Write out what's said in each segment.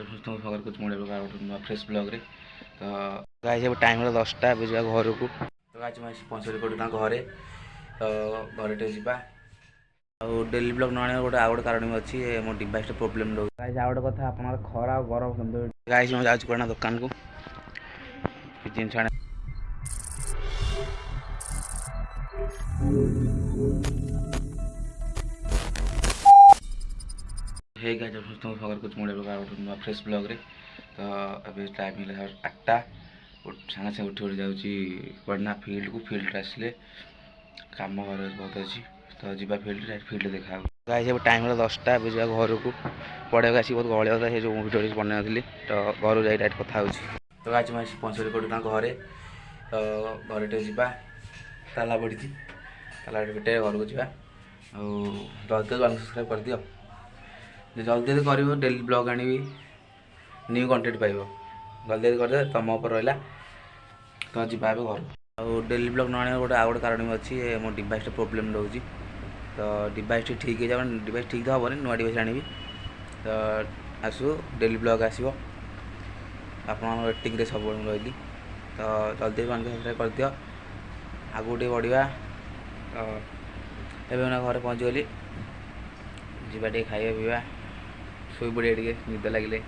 समस्त सगर कुछ मुड़े लोग फ्रेश ब्लॉग रे तो गाइस अब टाइम है 10टा अब जा घर को तो गाइस मैं पहुँचली कोटी घरे तो घरे टे जा डेली ब्लॉग न आने गोटे आउ गोटे कारण भी अच्छी मो डिवाइस प्रोब्लेम रोज गाइस आउ गोटे कथा आपन खरा गरम गाइस मैं जाऊँ कोना दुकान को जिनस आने हे गाइस समस्त सगर कुछ मुड़े लोग फ्रेश ब्लॉग रे तो अभी टाइम है 8टा सागे सागे उठी उठी जाऊँगी पढ़ना फील्ड को फील्ड आसले कम घर बहुत अच्छी तो जीवा फील्ड देखा गाइस अब टाइम है 10टा अब जा घर को पढ़ाक आसी बहुत गहलिया था जो भिडियो बनई तो घर जा डायरेक्ट कथा हो तो गाइस मैं पहुँचली कोटी घरे तो घरे टे जा ताला पड़ी ताला बिटे घर को जा जल्दी सब्सक्राइब कर दियो जल्दी जल्दी कर डेली ब्लॉग आनी न्यू कंटेंट पाइब जल्दी जल्दी कर तुम ऊपर रहा तो जी घर और डेली ब्लॉग न आने गोटे आउ गोटे कारण भी अच्छी मो डिवाइस प्रोब्लेम रोज तो डिवाइस ठीक है डिवाइस ठीक तो हेनी नुआ डिवाइस आनी तो आसू डेली ब्लॉग आसो आप वेटिंग सब रही तो जल्दी सब्सक्राइब कर दियो आगू टे बढ़िया तो एवं घर पहुँचीगली जीवा टे खाଇବା पीवा शोई पड़े टे निद लगे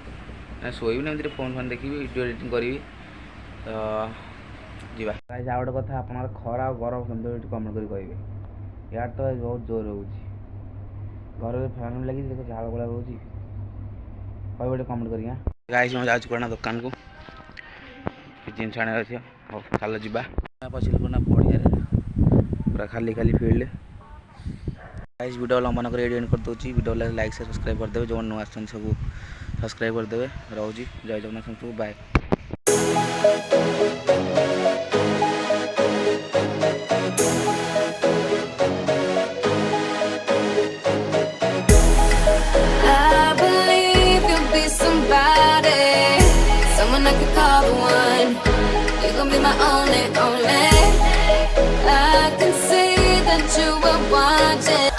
शोबनी एमती फोन फोन देखी वीडियो एडिटिंग करी तो जीवा गाइस आउ गोटे कथा आप खरा गरम सुंदर कमेंट कर कहे यार तो बहुत जोर हो घर फैन लगी देख झाड़ गला हो गोटे कमेंट करिए गाइस मैं जाऊँ कोना दुकान को जिनस आने अच्छे चल जा पचल कोना पड़िया पूरा खाली खाली फील्ड गाइस वीडियो लंबा नक एंड कर दूसरी वीडियो लाइक से सब्सक्राइब करदे जो नुआ सब सब्सक्राइब करदे रोजी जय जगन्नाथ सबको bye. Someone I could call the one. You're gonna be my only, only. I can see that you were watching.